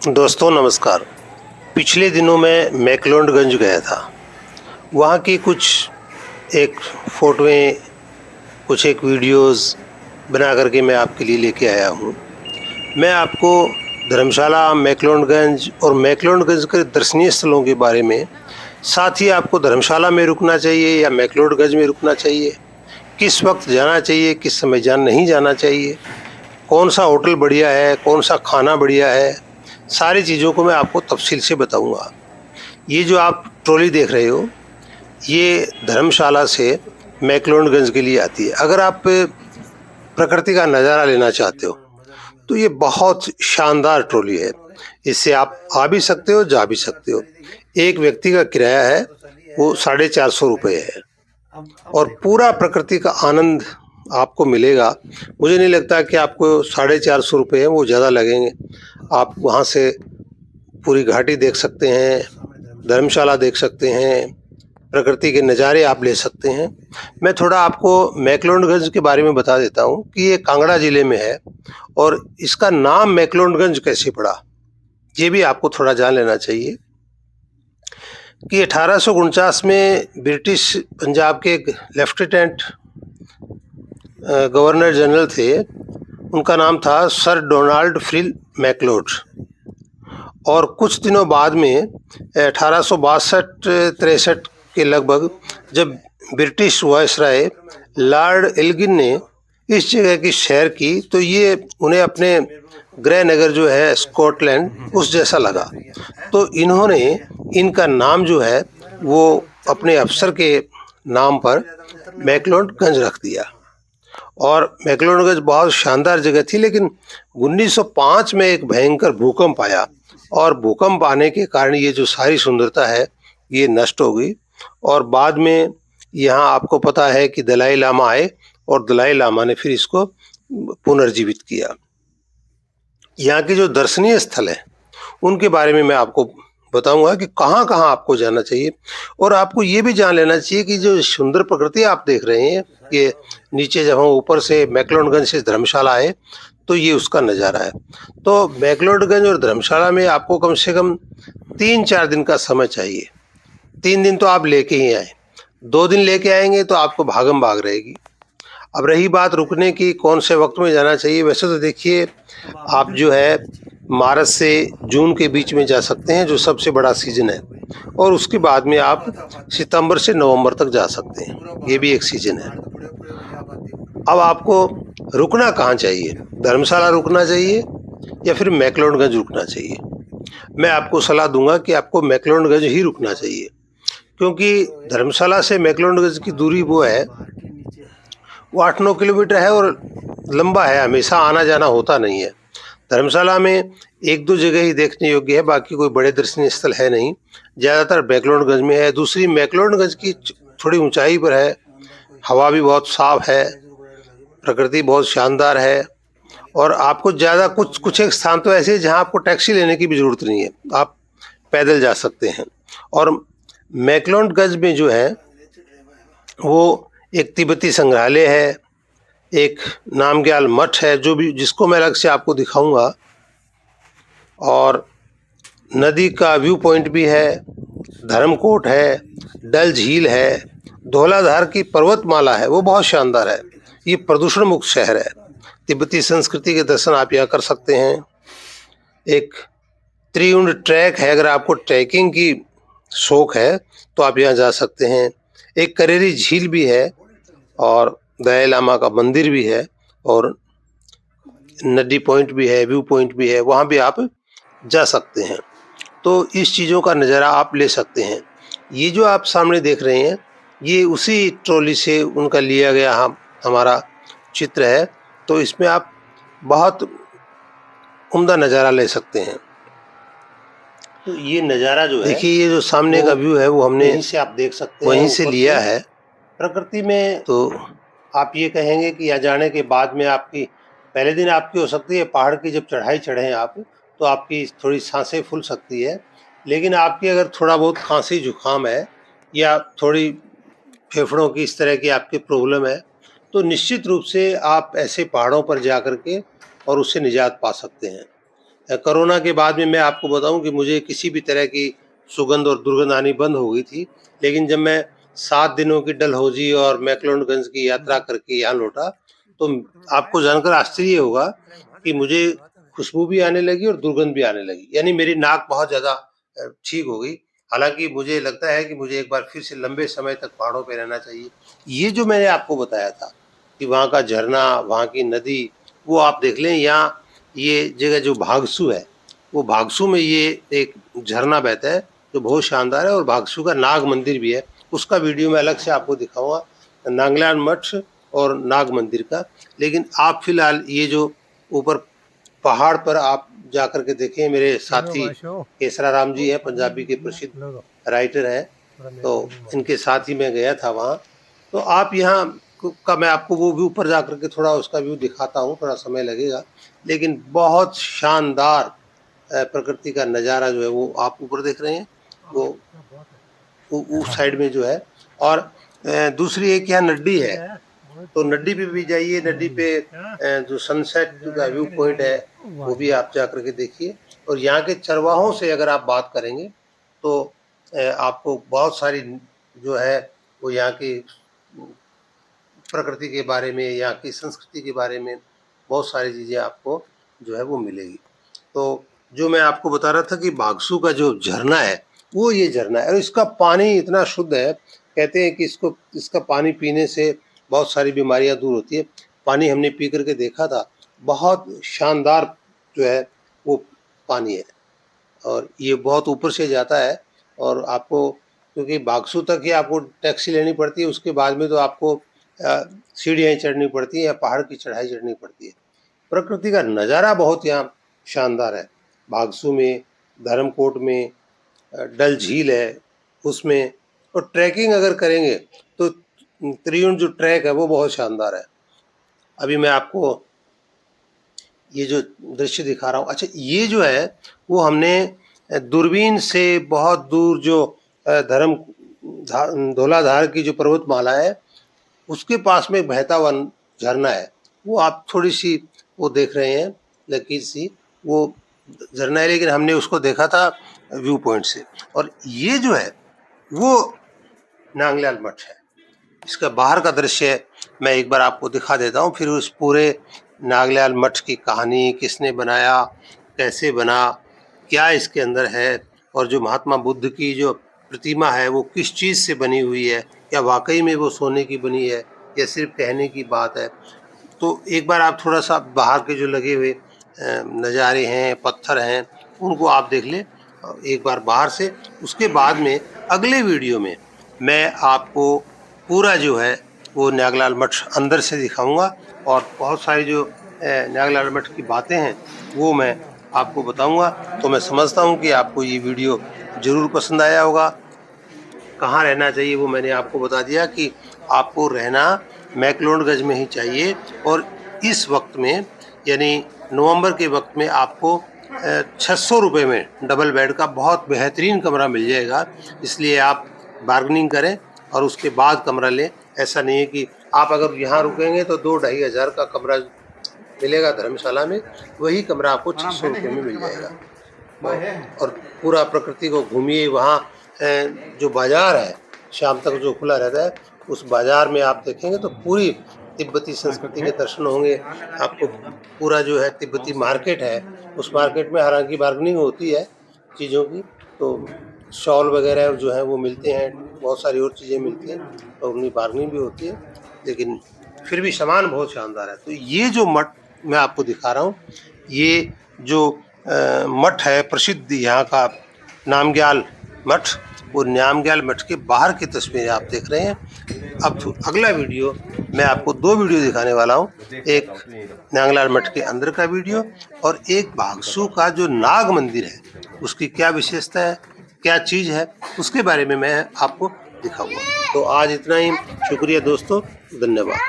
दोस्तों नमस्कार। पिछले दिनों मैं मैक्लोडगंज गया था। वहाँ की कुछ एक फ़ोटोएँ, कुछ एक वीडियोज़ बना कर के मैं आपके लिए लेके आया हूँ। मैं आपको धर्मशाला, मैक्लोडगंज और मैक्लोडगंज के दर्शनीय स्थलों के बारे में, साथ ही आपको धर्मशाला में रुकना चाहिए या मैक्लोडगंज में रुकना चाहिए, किस वक्त जाना चाहिए, किस समय नहीं जाना चाहिए, कौन सा होटल बढ़िया है, कौन सा खाना बढ़िया है, सारी चीज़ों को मैं आपको तफ़सील से बताऊँगा। ये जो आप ट्रॉली देख रहे हो, ये धर्मशाला से मैक्लोडगंज के लिए आती है। अगर आप प्रकृति का नज़ारा लेना चाहते हो, तो ये बहुत शानदार ट्रॉली है। इससे आप आ भी सकते हो, जा भी सकते हो। एक व्यक्ति का किराया है, वो 450 रुपये है और पूरा प्रकृति का आनंद आपको मिलेगा। मुझे नहीं लगता कि आपको 450 रुपये हैं, वो ज़्यादा लगेंगे। आप वहाँ से पूरी घाटी देख सकते हैं, धर्मशाला देख सकते हैं, प्रकृति के नज़ारे आप ले सकते हैं। मैं थोड़ा आपको मैक्लोडगंज के बारे में बता देता हूँ कि ये कांगड़ा ज़िले में है और इसका नाम मैक्लोडगंज कैसे पड़ा, ये भी आपको थोड़ा जान लेना चाहिए कि 1849 में ब्रिटिश पंजाब के एक लेफ्टिनेंट गवर्नर जनरल थे। उनका नाम था सर डोनाल्ड फ्रिल मैक्लोड। और कुछ दिनों बाद में 1862-63 के लगभग, जब ब्रिटिश वायसराय लॉर्ड एल्गिन ने इस जगह की सैर की, तो ये उन्हें अपने गृह नगर जो है स्कॉटलैंड, उस जैसा लगा। तो इन्होंने इनका नाम जो है वो अपने अफसर के नाम पर मैक्लोडगंज रख दिया। और मैक्लोडगंज बहुत शानदार जगह थी, लेकिन 1905 में एक भयंकर भूकंप आया और भूकंप आने के कारण ये जो सारी सुंदरता है ये नष्ट हो गई। और बाद में यहाँ आपको पता है कि दलाई लामा आए और दलाई लामा ने फिर इसको पुनर्जीवित किया। यहाँ के जो दर्शनीय स्थल हैं उनके बारे में मैं आपको बताऊंगा कि कहाँ कहाँ आपको जाना चाहिए। और आपको ये भी जान लेना चाहिए कि जो सुंदर प्रकृति आप देख रहे हैं, ये नीचे जब हम ऊपर से मैक्लोडगंज से धर्मशाला आए तो ये उसका नज़ारा है। तो मैक्लोडगंज और धर्मशाला में आपको कम से कम 3-4 दिन का समय चाहिए। 3 दिन तो आप लेके ही आए, 2 दिन लेके आएंगे तो आपको भागम भाग रहेगी। अब रही बात रुकने की, कौन से वक्त में जाना चाहिए, वैसे तो देखिए आप जो है मार्च से जून के बीच में जा सकते हैं, जो सबसे बड़ा सीज़न है। और उसके बाद में आप सितंबर से नवंबर तक जा सकते हैं, ये भी एक सीज़न है। अब आपको रुकना कहाँ चाहिए, धर्मशाला रुकना चाहिए या फिर मैक्लोडगंज रुकना चाहिए? मैं आपको सलाह दूंगा कि आपको मैक्लोडगंज ही रुकना चाहिए, क्योंकि धर्मशाला से मैक्लोडगंज की दूरी वो 8-9 किलोमीटर है और लंबा है, हमेशा आना जाना होता नहीं है। धर्मशाला में 1-2 जगह ही देखने योग्य है, बाकी कोई बड़े दर्शनीय स्थल है नहीं। ज़्यादातर मैक्लोडगंज में है। दूसरी, मैक्लोडगंज की थोड़ी ऊंचाई पर है, हवा भी बहुत साफ है, प्रकृति बहुत शानदार है। और आपको ज़्यादा कुछ एक स्थान तो ऐसे हैं जहाँ आपको टैक्सी लेने की भी ज़रूरत नहीं है, आप पैदल जा सकते हैं। और मैक्लोडगंज में जो है वो एक तिब्बती संग्रहालय है, एक नामग्याल मठ है, जो भी जिसको मैं अलग से आपको दिखाऊंगा। और नदी का व्यू पॉइंट भी है, धर्मकोट है, डल झील है, धौलाधार की पर्वतमाला है, वो बहुत शानदार है। ये प्रदूषण मुक्त शहर है। तिब्बती संस्कृति के दर्शन आप यहाँ कर सकते हैं। एक त्रिउंड ट्रैक है, अगर आपको ट्रैकिंग की शौक है तो आप यहाँ जा सकते हैं। एक करेरी झील भी है और दलाई लामा का मंदिर भी है और नदी पॉइंट भी है, व्यू पॉइंट भी है, वहाँ भी आप जा सकते हैं। तो इस चीज़ों का नज़ारा आप ले सकते हैं। ये जो आप सामने देख रहे हैं, ये उसी ट्रॉली से उनका लिया गया हमारा चित्र है। तो इसमें आप बहुत उम्दा नज़ारा ले सकते हैं। तो ये नज़ारा जो है, देखिए ये जो सामने का व्यू है वो हमने वहीं से आप देख सकते हैं, वहीं से लिया है। प्रकृति में तो आप ये कहेंगे कि यहाँ जाने के बाद में आपकी पहले दिन आपकी हो सकती है, पहाड़ की जब चढ़ाई चढ़ें आप, तो आपकी थोड़ी सांसें फूल सकती है। लेकिन आपकी अगर थोड़ा बहुत खांसी जुकाम है या थोड़ी फेफड़ों की इस तरह की आपकी प्रॉब्लम है, तो निश्चित रूप से आप ऐसे पहाड़ों पर जा कर के और उससे निजात पा सकते हैं। कोरोना के बाद में मैं आपको बताऊं कि मुझे किसी भी तरह की सुगंध और दुर्गंध आनी बंद हो गई थी, लेकिन जब मैं 7 दिनों की डलहौजी और मैक्लोडगंज की यात्रा करके यहाँ लौटा, तो आपको जानकर आश्चर्य होगा कि मुझे खुशबू भी आने लगी और दुर्गंध भी आने लगी, यानी मेरी नाक बहुत ज़्यादा ठीक हो गई। हालांकि मुझे लगता है कि मुझे एक बार फिर से लंबे समय तक पहाड़ों पे रहना चाहिए। ये जो मैंने आपको बताया था कि वहाँ का झरना, वहाँ की नदी, वो आप देख लें। यहाँ ये जगह जो भागसू है, वो भागसू में ये एक झरना बहता है जो बहुत शानदार है, और भागसू का नाग मंदिर भी है, उसका वीडियो मैं अलग से आपको दिखाऊंगा, नांगलाल मठ और नाग मंदिर का। लेकिन आप फिलहाल ये जो ऊपर पहाड़ पर आप जाकर के देखें, मेरे साथी केसरा राम जी हैं, पंजाबी के प्रसिद्ध राइटर हैं, तो इनके साथ ही मैं गया था वहाँ। तो आप यहाँ का मैं आपको वो भी ऊपर जाकर के थोड़ा उसका व्यू दिखाता हूँ, थोड़ा समय लगेगा, लेकिन बहुत शानदार प्रकृति का नज़ारा जो है वो आप ऊपर देख रहे हैं, वो उस साइड में जो है। और दूसरी एक यहाँ नड्डी है, तो नड्डी पे भी जाइए। नड्डी पे जो सनसेट का व्यू पॉइंट है वो भी आप जा करके देखिए। और यहाँ के चरवाहों से अगर आप बात करेंगे तो आपको बहुत सारी जो है वो यहाँ की प्रकृति के बारे में, यहाँ की संस्कृति के बारे में बहुत सारी चीज़ें आपको जो है वो मिलेगी। तो जो मैं आपको बता रहा था कि भागसू का जो झरना है वो ये झरना है, और इसका पानी इतना शुद्ध है, कहते हैं कि इसका पानी पीने से बहुत सारी बीमारियां दूर होती है। पानी हमने पी करके देखा था, बहुत शानदार जो है वो पानी है, और ये बहुत ऊपर से जाता है। और आपको क्योंकि भागसू तक ही आपको टैक्सी लेनी पड़ती है, उसके बाद में तो आपको सीढ़ियाँ चढ़नी पड़ती है या पहाड़ की चढ़ाई चढ़नी पड़ती है। प्रकृति का नज़ारा बहुत यहाँ शानदार है। भागसू में, धर्मकोट में डल झील है उसमें, और ट्रैकिंग अगर करेंगे तो त्रियुण जो ट्रैक है वो बहुत शानदार है। अभी मैं आपको ये जो दृश्य दिखा रहा हूँ, अच्छा ये जो है वो हमने दूरबीन से बहुत दूर जो धौलाधार की जो पर्वतमाला है उसके पास में बहता हुआ झरना है, वो आप थोड़ी सी वो देख रहे हैं लकीर सी, वो झरना है, लेकिन हमने उसको देखा था व्यू पॉइंट से। और ये जो है वो नांगलाल मठ है। इसका बाहर का दृश्य मैं एक बार आपको दिखा देता हूँ, फिर उस पूरे नांगलाल मठ की कहानी, किसने बनाया, कैसे बना, क्या इसके अंदर है, और जो महात्मा बुद्ध की जो प्रतिमा है वो किस चीज़ से बनी हुई है, या वाकई में वो सोने की बनी है या सिर्फ कहने की बात है। तो एक बार आप थोड़ा सा बाहर के जो लगे हुए नज़ारे हैं, पत्थर हैं, उनको आप देख लें एक बार बाहर से। उसके बाद में अगले वीडियो में मैं आपको पूरा जो है वो नागलाल मठ अंदर से दिखाऊंगा, और बहुत सारी जो नागलाल मठ की बातें हैं वो मैं आपको बताऊंगा। तो मैं समझता हूं कि आपको ये वीडियो ज़रूर पसंद आया होगा। कहाँ रहना चाहिए वो मैंने आपको बता दिया कि आपको रहना मैक्लोडगंज में ही चाहिए, और इस वक्त में यानी नवंबर के वक्त में आपको 600 रुपये में डबल बेड का बहुत बेहतरीन कमरा मिल जाएगा। इसलिए आप बार्गेनिंग करें और उसके बाद कमरा लें। ऐसा नहीं है कि आप अगर यहाँ रुकेंगे तो 2-2.5 हज़ार का कमरा मिलेगा धर्मशाला में, वही कमरा आपको 600 रुपये में मिल जाएगा। और पूरा प्रकृति को घूमिए। वहाँ जो बाज़ार है शाम तक जो खुला रहता है, उस बाज़ार में आप देखेंगे तो पूरी तिब्बती संस्कृति के दर्शन होंगे आपको। पूरा जो है तिब्बती मार्केट है, उस मार्केट में हालांकि बार्गेनिंग होती है चीज़ों की, तो शॉल वगैरह जो है वो मिलते हैं, बहुत सारी और चीज़ें मिलती हैं और उनकी बार्गेनिंग भी होती है, लेकिन फिर भी सामान बहुत शानदार है। तो ये जो मठ मैं आपको दिखा रहा हूँ, ये जो मठ है प्रसिद्ध यहाँ का नामग्याल मठ, वो नामग्याल मठ के बाहर की तस्वीरें आप देख रहे हैं। अब अगला वीडियो मैं आपको 2 वीडियो दिखाने वाला हूँ, एक नांगलाल मठ के अंदर का वीडियो और एक भागसू का जो नाग मंदिर है उसकी क्या विशेषता है, क्या चीज़ है, उसके बारे में मैं आपको दिखाऊंगा। तो आज इतना ही, शुक्रिया दोस्तों, धन्यवाद।